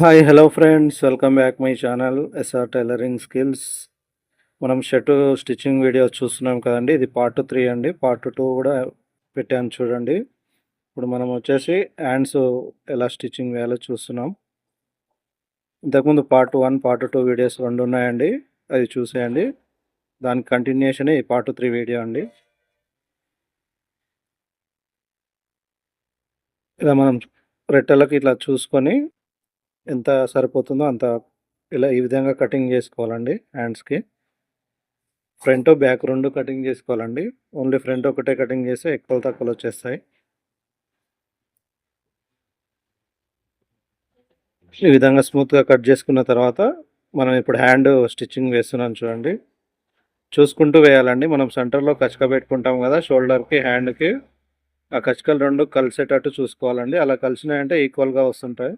Hi hello friends, welcome back my channel SR tailoring skills. మనం shirt stitching video చూస్తున్నాం కదండి. ఇది part 3 అండి. పార్ట్ 2 కూడా పెట్టాను చూడండి. ఇప్పుడు మనం వచ్చేసి హ్యాండ్స్ ఎలా స్టిచ్చింగ్ వేయాలో చూస్తున్నాం. ఇంతకుముందు పార్ట్ 1 పార్ట్ 2 వీడియోస్ 2 ఉన్నాయండి, అది చూసేయండి. దానికి కంటిన్యూషన్ ఈ పార్ట్ 3 వీడియో అండి. ఇలా మనం రెట్టెలకి ఇట్లా చూసుకొని ఎంత సరిపోతుందో అంత ఇలా ఈ విధంగా కటింగ్ చేసుకోవాలండి. హ్యాండ్స్కి ఫ్రంట్ బ్యాక్ రెండు కటింగ్ చేసుకోవాలండి. ఓన్లీ ఫ్రంట్ ఒకటే కటింగ్ చేస్తే ఎక్కువ తక్కువలు వచ్చేస్తాయి. ఈ విధంగా స్మూత్గా కట్ చేసుకున్న తర్వాత మనం ఇప్పుడు హ్యాండ్ స్టిచ్చింగ్ వేస్తున్నాం చూడండి. చూసుకుంటూ వేయాలండి. మనం సెంటర్లో కచక పెట్టుకుంటాం కదా, షోల్డర్కి హ్యాండ్కి ఆ కచకలు రెండు కలిసేటట్టు చూసుకోవాలండి. అలా కలిసినాయంటే ఈక్వల్గా వస్తుంటాయి.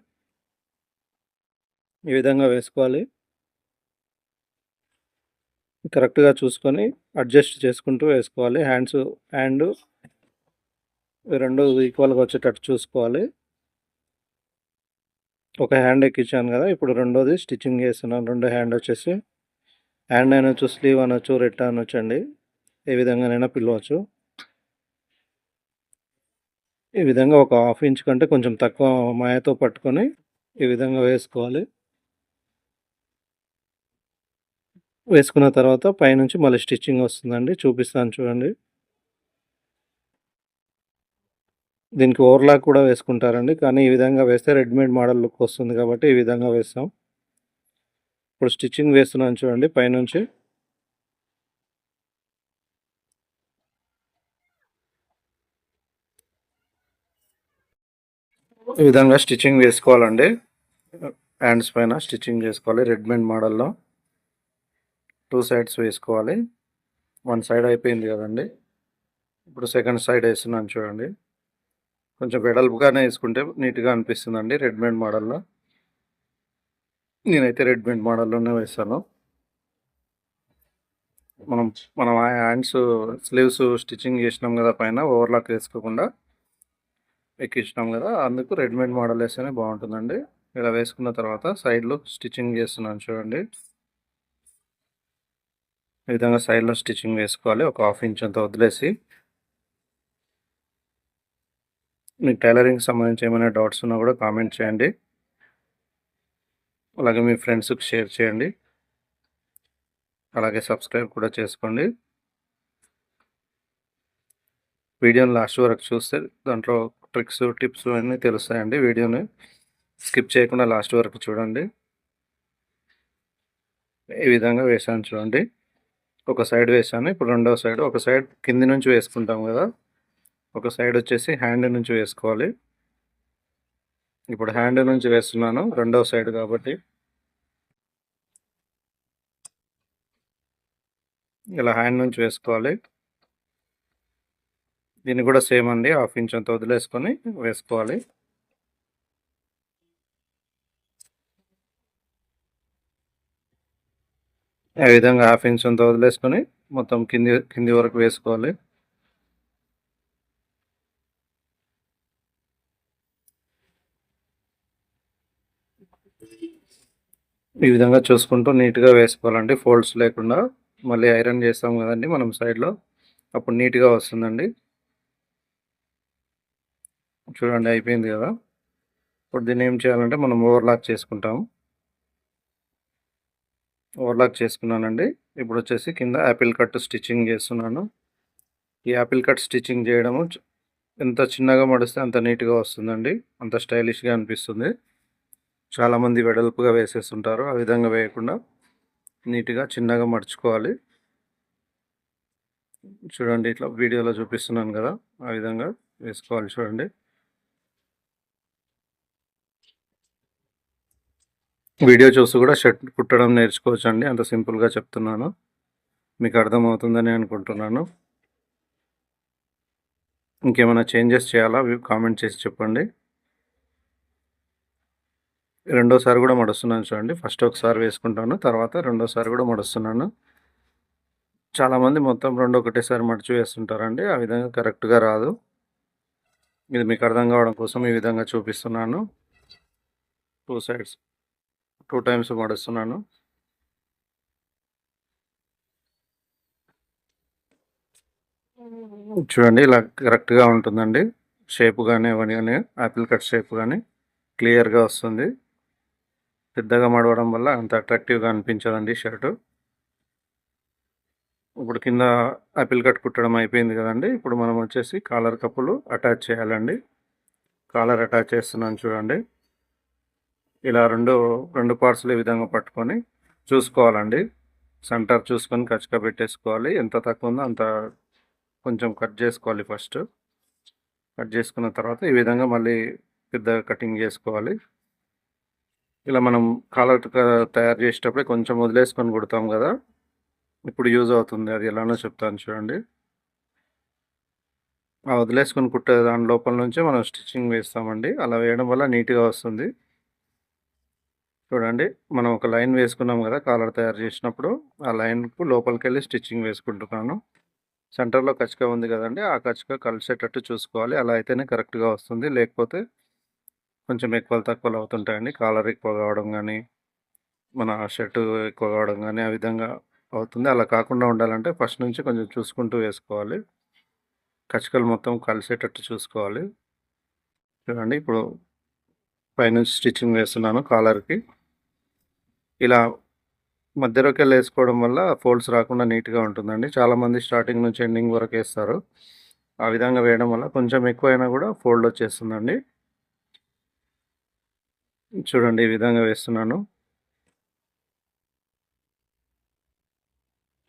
ఈ విధంగా వేసుకోవాలి. కరెక్ట్గా చూసుకొని అడ్జస్ట్ చేసుకుంటూ వేసుకోవాలి. హ్యాండ్ రెండు ఈక్వల్గా వచ్చేటట్టు చూసుకోవాలి. ఒక హ్యాండ్ ఎక్కించాను కదా, ఇప్పుడు రెండోది స్టిచ్చింగ్ చేస్తున్నాను. రెండు హ్యాండ్ వచ్చేసి హ్యాండ్ అనొచ్చు, స్లీవ్ అనొచ్చు, రెట్ట అనొచ్చు అండి. ఏ విధంగానైనా పిలవచ్చు. ఈ విధంగా ఒక హాఫ్ ఇంచ్ కంటే కొంచెం తక్కువ మాయతో పట్టుకొని ఈ విధంగా వేసుకోవాలి. వేసుకున్న తర్వాత పైనుంచి మళ్ళీ స్టిచ్చింగ్ వస్తుందండి, చూపిస్తాను చూడండి. దీనికి ఓవర్లాక్ కూడా వేసుకుంటారండి, కానీ ఈ విధంగా వేస్తే రెడీమేడ్ మోడల్ లుక్ వస్తుంది కాబట్టి ఈ విధంగా వేస్తాం. ఇప్పుడు స్టిచ్చింగ్ వేస్తున్నాను చూడండి పైనుంచి. ఈ విధంగా స్టిచ్చింగ్ వేసుకోవాలండి. హ్యాండ్స్ పైన స్టిచ్చింగ్ చేసుకోవాలి. రెడీమేడ్ మోడల్లో 2 సైడ్స్ వేసుకోవాలి. 1 సైడ్ అయిపోయింది కదండి. ఇప్పుడు సెకండ్ సైడ్ వేస్తున్నాను చూడండి. కొంచెం వెడల్పుగానే వేసుకుంటే నీట్గా అనిపిస్తుందండి రెడీమేడ్ మోడల్లో. నేనైతే రెడీమేడ్ మోడల్లోనే వేస్తాను. మనం హ్యాండ్స్ స్లీవ్స్ స్టిచ్చింగ్ చేసినాం కదా, పైన ఓవర్లాక్ వేసుకోకుండా ఎక్కించినాం కదా, అందుకు రెడీమేడ్ మోడల్ వేస్తేనే బాగుంటుందండి. ఇలా వేసుకున్న తర్వాత సైడ్లో స్టిచ్చింగ్ చేస్తున్నాను చూడండి. ఈ విధంగా సైడ్లో స్టిచ్చింగ్ వేసుకోవాలి. ఒక హాఫ్ ఇంచ్ అంత వదిలేసి. మీకు టైలరింగ్ సంబంధించి ఏమైనా డౌట్స్ ఉన్నా కూడా కామెంట్ చేయండి. అలాగే మీ ఫ్రెండ్స్కి షేర్ చేయండి. అలాగే సబ్స్క్రైబ్ కూడా చేసుకోండి. వీడియోని లాస్ట్ వరకు చూస్తే దాంట్లో ట్రిక్స్, టిప్స్ అన్నీ తెలుస్తాయండి. వీడియోని స్కిప్ చేయకుండా లాస్ట్ వరకు చూడండి. ఈ విధంగా వేసాను చూడండి. ఒక సైడ్ వేసాను. ఇప్పుడు రెండవ సైడ్, ఒక సైడ్ కింది నుంచి వేసుకుంటాం కదా, ఒక సైడ్ వచ్చేసి హ్యాండ్ నుంచి వేసుకోవాలి. ఇప్పుడు హ్యాండ్ నుంచి వేస్తున్నాను, రెండవ సైడ్ కాబట్టి. ఇలా హ్యాండ్ నుంచి వేసుకోవాలి. దీన్ని కూడా సేమ్ అండి, హాఫ్ ఇంచ్ అంత వదిలేసుకొని వేసుకోవాలి. ఈ విధంగా హాఫ్ ఇంచ్ అంత వదిలేసుకొని మొత్తం కింది వరకు వేసుకోవాలి. ఈ విధంగా చూసుకుంటూ నీట్గా వేసుకోవాలండి, ఫోల్డ్స్ లేకుండా. మళ్ళీ ఐరన్ చేస్తాం కదండి మనం సైడ్లో, అప్పుడు నీట్గా వస్తుందండి. చూడండి అయిపోయింది కదా. ఇప్పుడు దీన్ని ఏం చేయాలంటే మనం ఓవర్లాక్ చేసుకుంటాం. ఓవర్లాక్ చేసుకున్నానండి. ఇప్పుడు వచ్చేసి కింద యాపిల్ కట్ స్టిచ్చింగ్ చేస్తున్నాను. ఈ యాపిల్ కట్ స్టిచ్చింగ్ చేయడము ఎంత చిన్నగా మడిస్తే అంత నీట్గా వస్తుందండి, అంత స్టైలిష్గా అనిపిస్తుంది. చాలామంది వెడల్పుగా వేసేస్తుంటారు, ఆ విధంగా వేయకుండా నీట్గా చిన్నగా మడుచుకోవాలి. చూడండి ఇట్లా వీడియోలో చూపిస్తున్నాను కదా, ఆ విధంగా వేసుకోవాలి చూడండి. వీడియో చూసి కూడా షర్ట్ కుట్టడం నేర్చుకోవచ్చు అండి, అంత సింపుల్గా చెప్తున్నాను. మీకు అర్థమవుతుందని అనుకుంటున్నాను. ఇంకేమైనా చేంజెస్ చేయాలా కామెంట్ చేసి చెప్పండి. రెండోసారి కూడా మడుస్తున్నాను చూడండి. ఫస్ట్ ఒకసారి వేసుకుంటాను, తర్వాత రెండోసారి కూడా మడుస్తున్నాను. చాలామంది మొత్తం రెండు ఒకటేసారి మడిచి వేస్తుంటారండి, ఆ విధంగా కరెక్ట్గా రాదు. ఇది మీకు అర్థం కావడం కోసం ఈ విధంగా చూపిస్తున్నాను. 2 సైడ్స్ 2 టైమ్స్ మడుస్తున్నాను. చూడండి ఇలా కరెక్ట్‌గా ఉంటుందండి. షేప్ గాని అవన్నీ గాని యాపిల్ కట్ షేప్ గాని క్లియర్‌గా వస్తుంది. పెద్దగా మడవడం వల్ల అంత అట్రాక్టివ్‌గా అనిపించదండి షర్టు. ఇప్పుడు కింద యాపిల్ కట్ కుట్టడం అయిపోయింది కదండీ! ఇప్పుడు మనం వచ్చేసి కాలర్ కప్పులు అటాచ్ చేయాలండి. కాలర్ అటాచ్ చేస్తున్నాను చూడండి. ఇలా రెండు పార్ట్స్‌లు ఈ విధంగా పట్టుకొని చూసుకోవాలండి. సెంటర్ చూసుకొని కచ్చిగా పెట్టేసుకోవాలి. ఎంత తక్కువ ఉందో అంత కొంచెం కట్ చేసుకోవాలి ఫస్ట్. కట్ చేసుకున్న తర్వాత ఈ విధంగా మళ్ళీ పెద్దగా కటింగ్ చేసుకోవాలి. ఇలా మనం కాలర్ తయారు చేసేటప్పుడే కొంచెం వదిలేసుకొని కుడతాం కదా! ఇప్పుడు యూజ్ అవుతుంది. అది ఎలానో చెప్తాను చూడండి. ఆ వదిలేసుకొని కుట్టే దాని లోపల నుంచే మనం స్టిచ్చింగ్ వేస్తామండి. అలా వేయడం వల్ల నీట్‌గా వస్తుంది. చూడండి మనం ఒక లైన్ వేసుకున్నాం కదా! కాలర్ తయారు చేసినప్పుడు ఆ లైన్‌కు లోపలికెళ్ళి స్టిచ్చింగ్ వేసుకుంటున్నాను. సెంటర్‌లో కచ్చిక ఉంది కదండీ! ఆ కచ్చిక కలిసేటట్టు చూసుకోవాలి. అలా అయితేనే కరెక్ట్‌గా వస్తుంది. లేకపోతే కొంచెం ఎక్కువలు తక్కువలు అవుతుంటాయండి. కాలర్ ఎక్కువ కావడం గానీ, మన షర్టు ఎక్కువ కావడం గానీ ఆ విధంగా అవుతుంది. అలా కాకుండా ఉండాలంటే ఫస్ట్ నుంచి కొంచెం చూసుకుంటూ వేసుకోవాలి. కచ్చికలు మొత్తం కలిసేటట్టు చూసుకోవాలి. చూడండి ఇప్పుడు పైనుంచి స్టిచ్చింగ్ వేస్తున్నాను కాలర్‌కి. ఇలా మధ్యలోకెళ్ళేసుకోవడం వల్ల ఫోల్డ్స్ రాకుండా నీట్‌గా ఉంటుందండి. చాలామంది స్టార్టింగ్ నుంచి ఎండింగ్ వరకేస్తారు. ఆ విధంగా వేయడం వల్ల కొంచెం ఎక్కువైనా గూడా ఫోల్డ్ వచ్చేస్తుందండి. చూడండి ఈ విధంగా వేస్తున్నాను.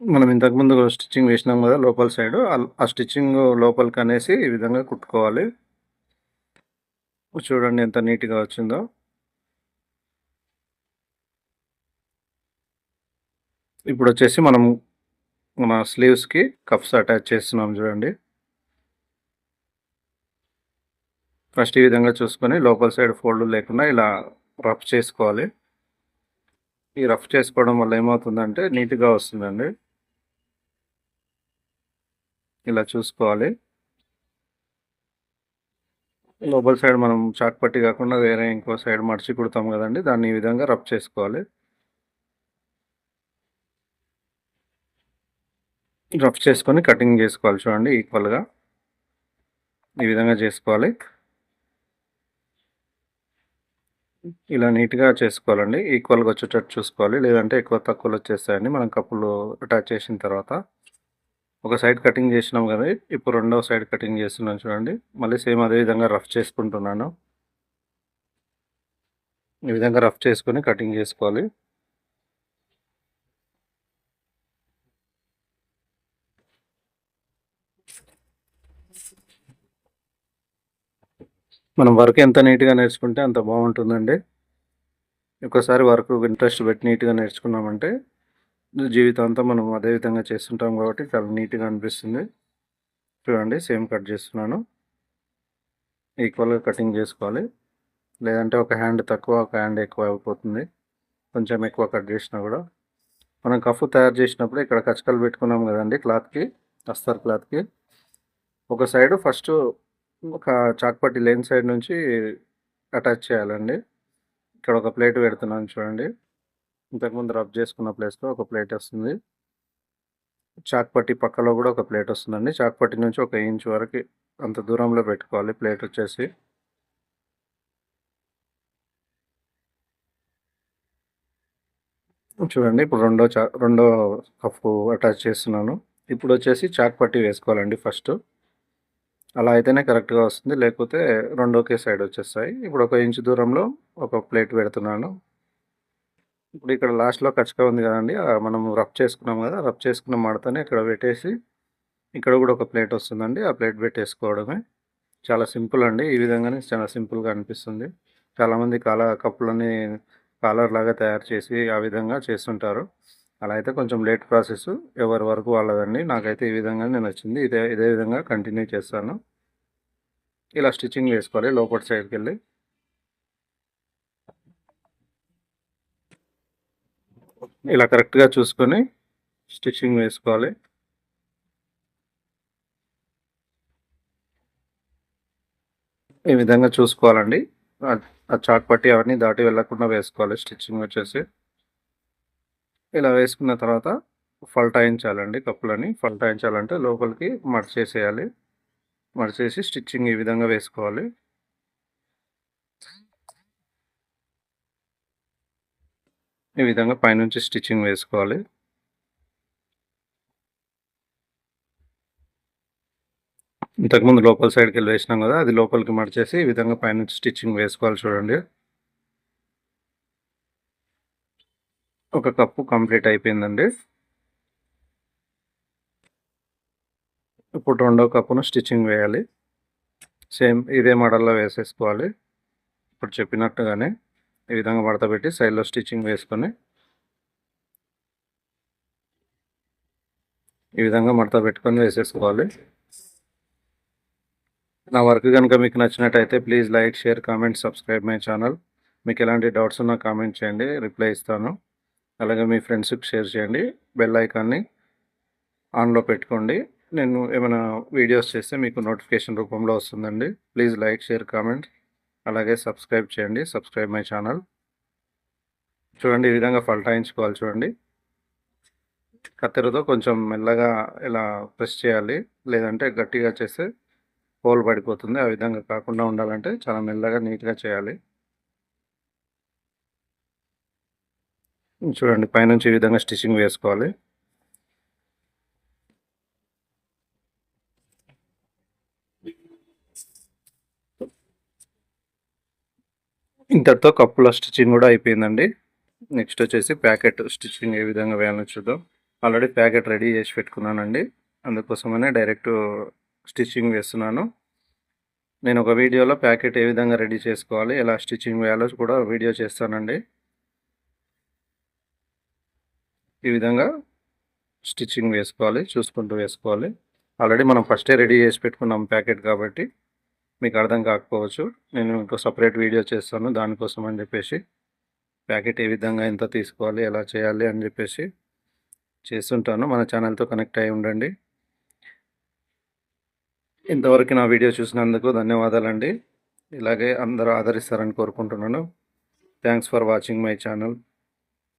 మనం ఇంతకుముందు స్టిచ్చింగ్ వేసినాం గదా! లోపల సైడు ఆ స్టిచ్చింగ్ లోపలికనేసి ఈ విధంగా కుట్టుకోవాలి. చూడండి ఎంత నీట్‌గా వచ్చిందో. ఇప్పుడొచ్చేసి మనం మన స్లీవ్స్‌కి కఫ్స్ అటాచ్ చేస్తున్నాం చూడండి. ఫస్ట్ ఈ విధంగా చూసుకొని లోపల సైడ్ ఫోల్డ్ లేకుండా ఇలా రఫ్ చేసుకోవాలి. ఈ రఫ్ చేసుకోవడం వల్ల ఏమవుతుందంటే నీట్‌గా వస్తుందండి. ఇలా చూసుకోవాలి. లోపల సైడ్ మనం చాక్ పట్టి కాకుండా వేరే ఇంకో సైడ్ మడిచి కుడతాం గదండీ! దాన్ని ఈ విధంగా రఫ్ చేసుకోవాలి. రఫ్ చేసుకొని కటింగ్ జేసుకోవాలి చూడండి ఈక్వల్‌గా. ఈ విధంగా చేసుకోవాలి. ఇలా నీట్‌గా చేసుకోవాలండి. ఈక్వల్‌గా వచ్చేటట్టు చూసుకోవాలి. లేదంటే ఎక్కువ తక్కువలో వచ్చేస్తాయండి మనం కప్పులు అటాచ్ చేసిన తర్వాత. ఒక సైడ్ కటింగ్ చేసినాం గదా! ఇప్పుడు రెండో సైడ్ కటింగ్ చేస్తున్నాను చూడండి. మళ్ళీ సేమ్ అదే విధంగా రఫ్ చేసుకుంటున్నాను. ఈ విధంగా రఫ్ చేసుకొని కటింగ్ చేసుకోవాలి. మనం వర్క్ ఎంత నీట్‌గా నేర్చుకుంటే అంత బావుంటుందండి. ఒక్కసారి వర్క్ ఇంట్రెస్ట్ పెట్టి నీట్‌గా నేర్చుకున్నామంటే జీవితాంతం మనం అదే విధంగా చేస్తుంటాం కాబట్టి చాలా నీట్‌గా అనిపిస్తుంది. చూడండి సేమ్ కట్ చేస్తున్నాను. ఈక్వల్‌గా కటింగ్ చేసుకోవాలి. లేదంటే ఒక హ్యాండ్ తక్కువ, ఒక హ్యాండ్ ఎక్కువ అయిపోతుంది. కొంచెం ఎక్కువ కట్ చేసినా గూడా. మనం కఫ్ తయారు చేసినప్పుడు ఇక్కడ కచకలు పెట్టుకున్నాం గదండీ క్లాత్‌కి, అస్తర్ క్లాత్‌కి. ఒక సైడు ఫస్టు ఒక చాక్ పట్టి లెంత్ సైడ్ నుంచి అటాచ్ చేయాలండి. ఇక్కడ ఒక ప్లేట్ పెడుతున్నాను చూడండి. ఇంతకుముందు రబ్ చేసుకున్న ప్లేస్‌లో ఒక ప్లేట్ వస్తుంది. చాక్ పట్టి పక్కలో గూడా ఒక ప్లేట్ వస్తుందండి. చాక్ పట్టి నుంచి ఒక ఇంచ్ వరకి అంత దూరంలో పెట్టుకోవాలి ప్లేట్ వచ్చేసి. చూడండి ఇప్పుడు రెండో కప్పు అటాచ్ చేస్తున్నాను. ఇప్పుడొచ్చేసి చాక్ పట్టి వేసుకోవాలండి ఫస్టు. అలా అయితేనే కరెక్ట్‌గా వస్తుంది. లేకపోతే రెండు ఒకే సైడ్ వచ్చేస్తాయి. ఇప్పుడు ఒక ఇంచు దూరంలో ఒక ప్లేట్ పెడుతున్నాను. ఇప్పుడు ఇక్కడ లాస్ట్‌లో కచక ఉంది కదండీ! మనం రఫ్ చేసుకున్నాం కదా! రఫ్ చేసుకున్న మడతని ఇక్కడ పెట్టేసి ఇక్కడ కూడా ఒక ప్లేట్ వస్తుందండి. ఆ ప్లేట్ పెట్టేసుకోవడమే. చాలా సింపుల్ అండి. ఈ విధంగానే చాలా సింపుల్‌గా అనిపిస్తుంది. చాలామంది కప్పులని కాలర్‌లాగా తయారు చేసి ఆ విధంగా చేస్తుంటారు. అలా అయితే కొంచెం లేట్ ప్రాసెస్. ఎవరి వరకు వాళ్ళదండి. నాకైతే ఈ విధంగానే నచ్చింది. ఇదే విధంగా కంటిన్యూ చేస్తాను. ఇలా స్టిచ్చింగ్ వేసుకోవాలి లోపటి సైడ్‌కెళ్ళి. ఇలా కరెక్ట్‌గా చూసుకొని స్టిచ్చింగ్ వేసుకోవాలి. ఈ విధంగా చూసుకోవాలండి. ఆ చాక్ పట్టి అవన్నీ దాటి వెళ్ళకుండా వేసుకోవాలి స్టిచ్చింగ్ వచ్చేసి. ఇలా వేసుకున్న తర్వాత ఫల్టాయించాలండి కప్పులని. ఫల్టాయించాలంటే లోపలికి మడిచేసేయాలి. మడిచేసి స్టిచ్చింగ్ ఈ విధంగా వేసుకోవాలి. ఈ విధంగా పైనుంచి స్టిచ్చింగ్ వేసుకోవాలి. ఇంతకుముందు లోపల సైడ్‌కెళ్ళి వేసినాం కదా! అది లోపలికి మడిచేసి ఈ విధంగా పైనుంచి స్టిచ్చింగ్ వేసుకోవాలి చూడండి. ఒక కప్పు కంప్లీట్ అయిపోయిందండి. ఇప్పుడు రెండో కప్పును స్టిచ్చింగ్ వేయాలి. సేమ్ ఇదే మోడల్‌లో వేసేసుకోవాలి. ఇప్పుడు చెప్పినట్టుగానే ఈ విధంగా మడతపెట్టి సైడ్‌లో స్టిచ్చింగ్ వేసుకొని ఈ విధంగా మడత పెట్టుకొని వేసేసుకోవాలి. నా వర్క్ గనుక మీకు నచ్చినట్టయితే please like, share, comment, subscribe my channel. మీకు ఎలాంటి డౌట్స్ ఉన్నా కామెంట్ చేయండి. రిప్లై ఇస్తాను. అలాగే మీ ఫ్రెండ్స్‌కి షేర్ చేయండి. బెల్ ఐకాన్‌ని ఆన్‌లో పెట్టుకోండి. నేను ఏమైనా వీడియోస్ చేస్తే మీకు నోటిఫికేషన్ రూపంలో వస్తుందండి. ప్లీజ్ లైక్, షేర్, కామెంట్ అలాగే సబ్స్క్రైబ్ చేయండి. Subscribe my channel. చూడండి ఈ విధంగా ఫల్టాయించుకోవాలి చూడండి. కత్తెరతో కొంచెం మెల్లగా ఇలా ప్రెస్ చేయాలి. లేదంటే గట్టిగా చేస్తే హోల్ పడిపోతుంది. ఆ విధంగా కాకుండా ఉండాలంటే చాలా మెల్లగా నీట్‌గా చేయాలి. చూడండి పైనుంచి ఈ విధంగా స్టిచ్చింగ్ వేసుకోవాలి. ఇంతటితో కప్పుల స్టిచ్చింగ్ కూడా అయిపోయిందండి. నెక్స్ట్ వచ్చేసి ప్యాకెట్ స్టిచ్చింగ్ ఏ విధంగా వేయాలో చూద్దాం. ఆల్రెడీ ప్యాకెట్ రెడీ చేసి పెట్టుకున్నానండి. అందుకోసమనే డైరెక్ట్ స్టిచ్చింగ్ వేస్తున్నాను. నేను ఒక వీడియోలో ప్యాకెట్ ఏ విధంగా రెడీ చేసుకోవాలి, ఎలా స్టిచ్చింగ్ వేయాలో కూడా వీడియో చేస్తానండి. ఈ విధంగా స్టిచ్చింగ్ వేసుకోవాలి, చూసుకుంటూ వేసుకోవాలి. ఆల్రెడీ మనం ఫస్టే రెడీ చేసి పెట్టుకున్నాం ప్యాకెట్ కాబట్టి మీకు అర్థం కాకపోవచ్చు. నేను ఇంకో సపరేట్ వీడియో చేస్తాను దానికోసం అని చెప్పేసి. ప్యాకెట్ ఏ విధంగా ఎంత తీసుకోవాలి, ఎలా చేయాలి అని చెప్పేసి చేస్తుంటాను. మన ఛానల్తో కనెక్ట్ అయి ఉండండి. ఇంతవరకు నా వీడియో చూసినందుకు ధన్యవాదాలండి. ఇలాగే అందరూ ఆదరిస్తారని కోరుకుంటున్నాను. Thanks for watching my channel.